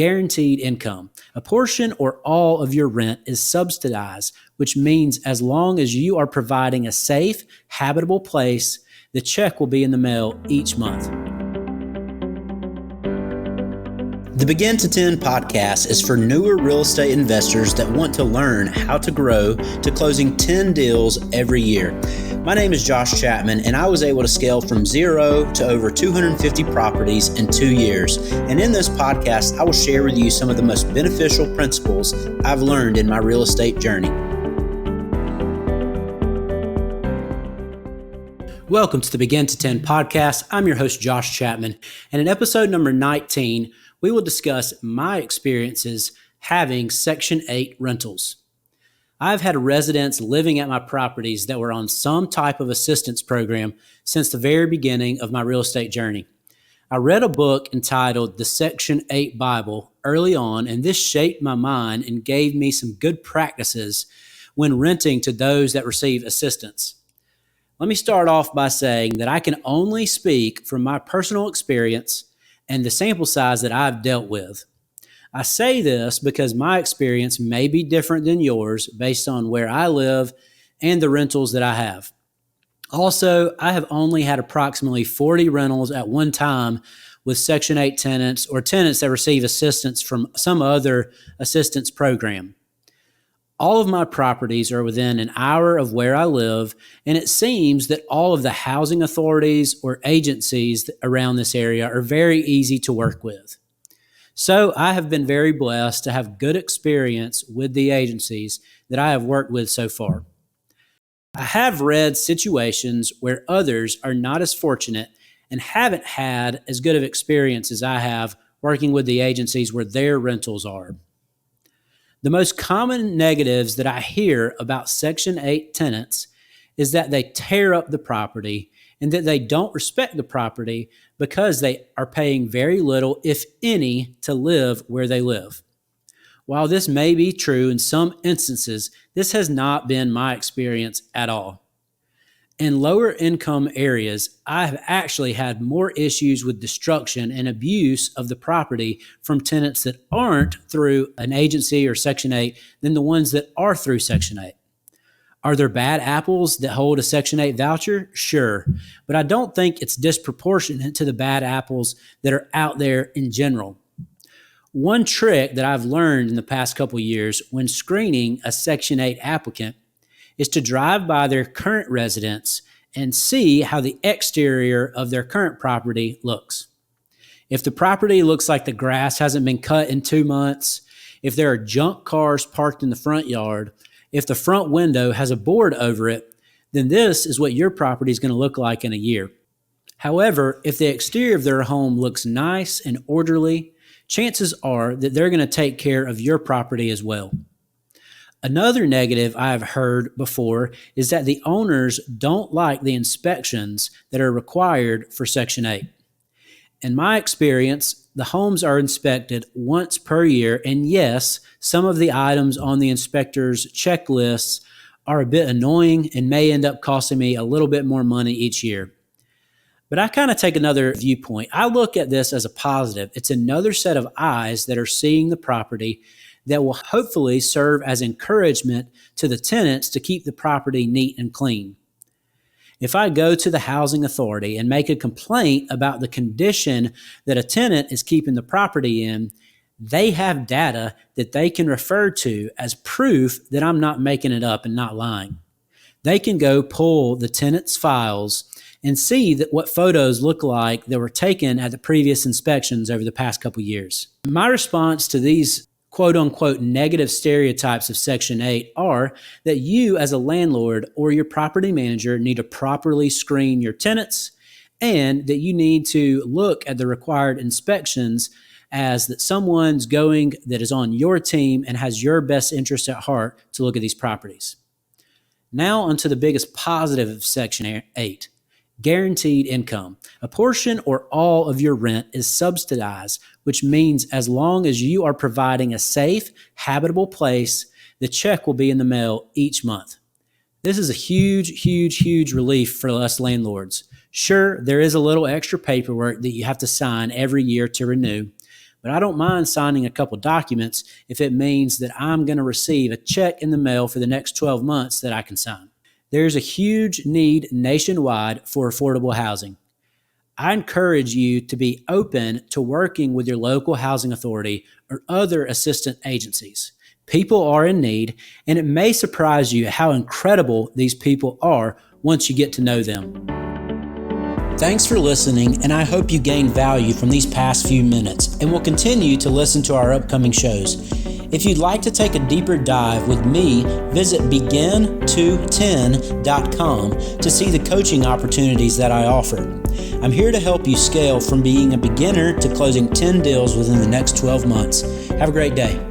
guaranteed income. A portion or all of your rent is subsidized, which means as long as you are providing a safe, habitable place, the check will be in the mail each month. The Begin to 10 podcast is for newer real estate investors that want to learn how to grow to closing 10 deals every year. My name is Josh Chapman, and I was able to scale from 0 to over 250 properties in 2 years. And in this podcast, I will share with you some of the most beneficial principles I've learned in my real estate journey. Welcome to the Begin to 10 podcast. I'm your host, Josh Chapman, and in episode number 19, we will discuss my experiences having Section 8 rentals. I've had residents living at my properties that were on some type of assistance program since the very beginning of my real estate journey. I read a book entitled The Section 8 Bible early on, and this shaped my mind and gave me some good practices when renting to those that receive assistance. Let me start off by saying that I can only speak from my personal experience and the sample size that I've dealt with. I say this because my experience may be different than yours based on where I live and the rentals that I have. Also, I have only had approximately 40 rentals at one time with Section 8 tenants or tenants that receive assistance from some other assistance program. All of my properties are within an hour of where I live, and it seems that all of the housing authorities or agencies around this area are very easy to work with. So I have been very blessed to have good experience with the agencies that I have worked with so far. I have read situations where others are not as fortunate and haven't had as good of experience as I have working with the agencies where their rentals are. The most common negatives that I hear about Section 8 tenants is that they tear up the property and that they don't respect the property because they are paying very little, if any, to live where they live. While this may be true in some instances, this has not been my experience at all. In lower income areas, I have actually had more issues with destruction and abuse of the property from tenants that aren't through an agency or Section 8 than the ones that are through Section 8. Are there bad apples that hold a Section 8 voucher? Sure, but I don't think it's disproportionate to the bad apples that are out there in general. One trick that I've learned in the past couple of years when screening a Section 8 applicant is to drive by their current residence and see how the exterior of their current property looks. If the property looks like the grass hasn't been cut in 2 months, if there are junk cars parked in the front yard, if the front window has a board over it, then this is what your property is going to look like in a year. However, if the exterior of their home looks nice and orderly, chances are that they're going to take care of your property as well. Another negative I've heard before is that the owners don't like the inspections that are required for Section 8. In my experience, the homes are inspected once per year, and yes, some of the items on the inspector's checklists are a bit annoying and may end up costing me a little bit more money each year. But I kind of take another viewpoint. I look at this as a positive. It's another set of eyes that are seeing the property that will hopefully serve as encouragement to the tenants to keep the property neat and clean. If I go to the housing authority and make a complaint about the condition that a tenant is keeping the property in, they have data that they can refer to as proof that I'm not making it up and not lying. They can go pull the tenant's files and see that what photos look like that were taken at the previous inspections over the past couple years. My response to these quote-unquote negative stereotypes of Section 8 are that you as a landlord or your property manager need to properly screen your tenants and that you need to look at the required inspections as that someone's going that is on your team and has your best interest at heart to look at these properties. Now onto the biggest positive of Section 8. Guaranteed income. A portion or all of your rent is subsidized, which means as long as you are providing a safe, habitable place, the check will be in the mail each month. This is a huge relief for us landlords. Sure, there is a little extra paperwork that you have to sign every year to renew, but I don't mind signing a couple documents if it means that I'm going to receive a check in the mail for the next 12 months that I can sign. There's a huge need nationwide for affordable housing. I encourage you to be open to working with your local housing authority or other assistant agencies. People are in need, and it may surprise you how incredible these people are once you get to know them. Thanks for listening, and I hope you gained value from these past few minutes and will continue to listen to our upcoming shows. If you'd like to take a deeper dive with me, visit begin210.com to see the coaching opportunities that I offer. I'm here to help you scale from being a beginner to closing 10 deals within the next 12 months. Have a great day.